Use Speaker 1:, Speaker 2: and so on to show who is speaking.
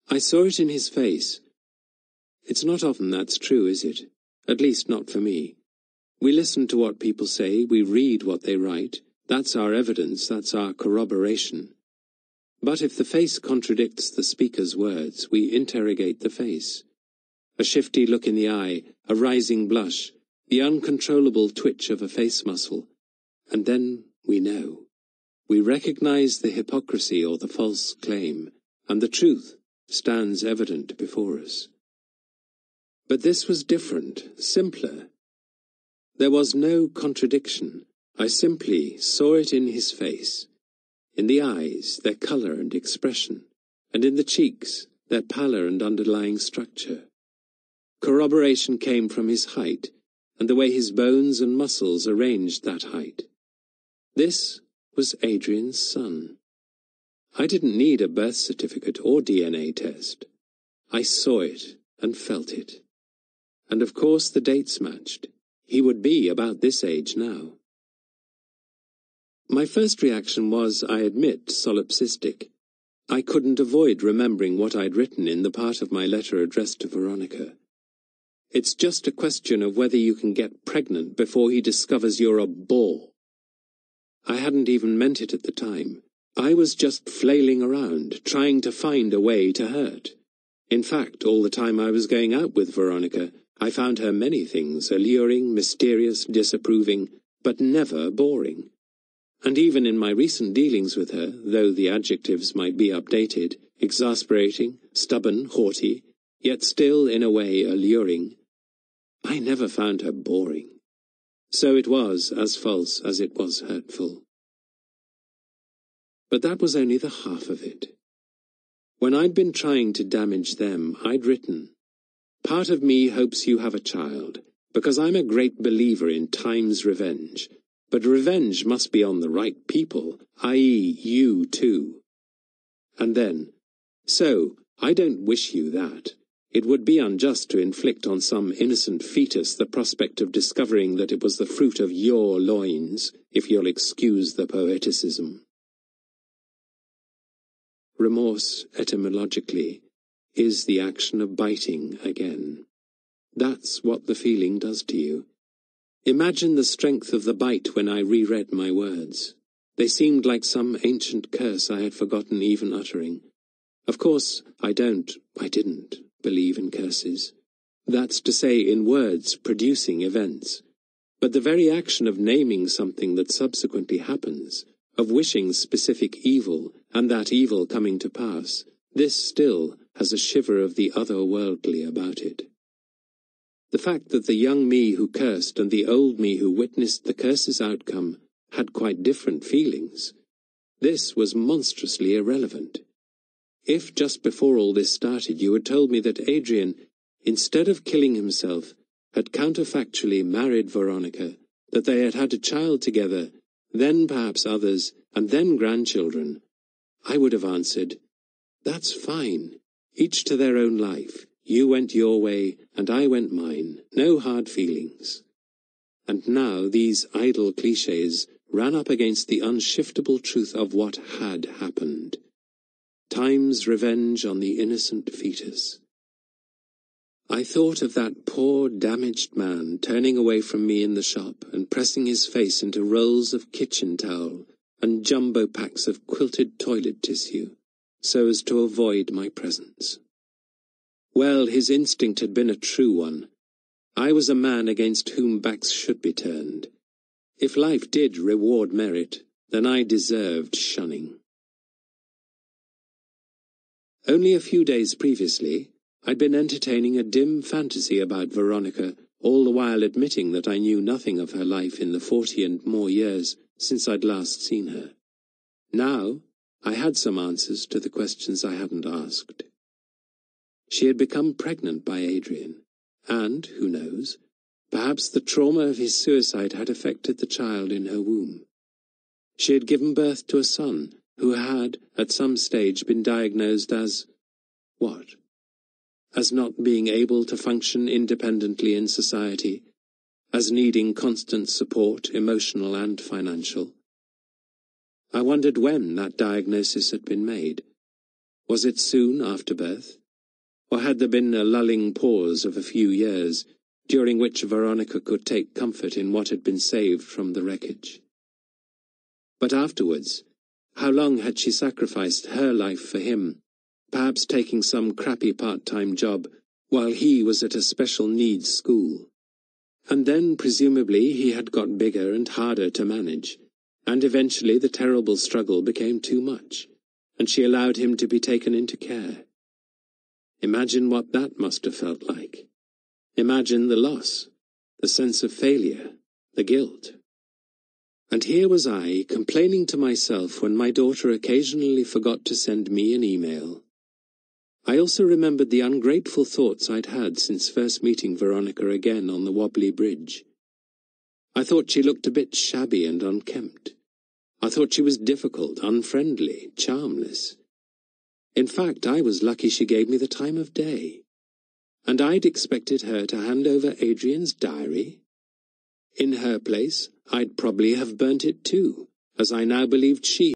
Speaker 1: I saw it in his face. It's not often that's true, is it? At least not for me. We listen to what people say, we read what they write. That's our evidence, that's our corroboration. But if the face contradicts the speaker's words, we interrogate the face. A shifty look in the eye, a rising blush, the uncontrollable twitch of a face muscle. And then we know. We recognize the hypocrisy or the false claim, and the truth stands evident before us. But this was different, simpler. There was no contradiction. I simply saw it in his face, in the eyes, their color and expression, and in the cheeks, their pallor and underlying structure. Corroboration came from his height, and the way his bones and muscles arranged that height. This was Adrian's son. I didn't need a birth certificate or DNA test. I saw it and felt it. And of course the dates matched. He would be about this age now. My first reaction was, I admit, solipsistic. I couldn't avoid remembering what I'd written in the part of my letter addressed to Veronica. It's just a question of whether you can get pregnant before he discovers you're a bore. I hadn't even meant it at the time. I was just flailing around, trying to find a way to hurt. In fact, all the time I was going out with Veronica, I found her many things, alluring, mysterious, disapproving, but never boring. And even in my recent dealings with her, though the adjectives might be updated, exasperating, stubborn, haughty, yet still in a way alluring, I never found her boring. So it was as false as it was hurtful. But that was only the half of it. When I'd been trying to damage them, I'd written, "Part of me hopes you have a child, because I'm a great believer in time's revenge, but revenge must be on the right people, i.e. you too." And then, "So, I don't wish you that. It would be unjust to inflict on some innocent fetus the prospect of discovering that it was the fruit of your loins, if you'll excuse the poeticism." Remorse, etymologically, is the action of biting again. That's what the feeling does to you. Imagine the strength of the bite when I reread my words. They seemed like some ancient curse I had forgotten even uttering. Of course, I didn't believe in curses. That's to say, in words producing events. But the very action of naming something that subsequently happens, of wishing specific evil, and that evil coming to pass, this still has a shiver of the otherworldly about it. The fact that the young me who cursed and the old me who witnessed the curse's outcome had quite different feelings, this was monstrously irrelevant. If just before all this started you had told me that Adrian, instead of killing himself, had counterfactually married Veronica, that they had had a child together, then perhaps others, and then grandchildren, I would have answered, "That's fine. Each to their own life. You went your way, and I went mine. No hard feelings." And now these idle clichés ran up against the unshiftable truth of what had happened. Time's revenge on the innocent fetus. I thought of that poor damaged man turning away from me in the shop and pressing his face into rolls of kitchen towel and jumbo packs of quilted toilet tissue, so as to avoid my presence. Well, his instinct had been a true one. I was a man against whom backs should be turned. If life did reward merit, then I deserved shunning. Only a few days previously, I'd been entertaining a dim fantasy about Veronica, all the while admitting that I knew nothing of her life in the 40 and more years since I'd last seen her. Now, I had some answers to the questions I hadn't asked. She had become pregnant by Adrian, and, who knows, perhaps the trauma of his suicide had affected the child in her womb. She had given birth to a son who had, at some stage, been diagnosed as what? As not being able to function independently in society, as needing constant support, emotional and financial. I wondered when that diagnosis had been made. Was it soon after birth? Or had there been a lulling pause of a few years, during which Veronica could take comfort in what had been saved from the wreckage? But afterwards, how long had she sacrificed her life for him, perhaps taking some crappy part-time job while he was at a special needs school? And then, presumably, he had got bigger and harder to manage, and eventually the terrible struggle became too much, and she allowed him to be taken into care. Imagine what that must have felt like. Imagine the loss, the sense of failure, the guilt. And here was I, complaining to myself when my daughter occasionally forgot to send me an email. I also remembered the ungrateful thoughts I'd had since first meeting Veronica again on the wobbly bridge. I thought she looked a bit shabby and unkempt. I thought she was difficult, unfriendly, charmless. In fact, I was lucky she gave me the time of day. And I'd expected her to hand over Adrian's diary. In her place, I'd probably have burnt it too, as I now believed she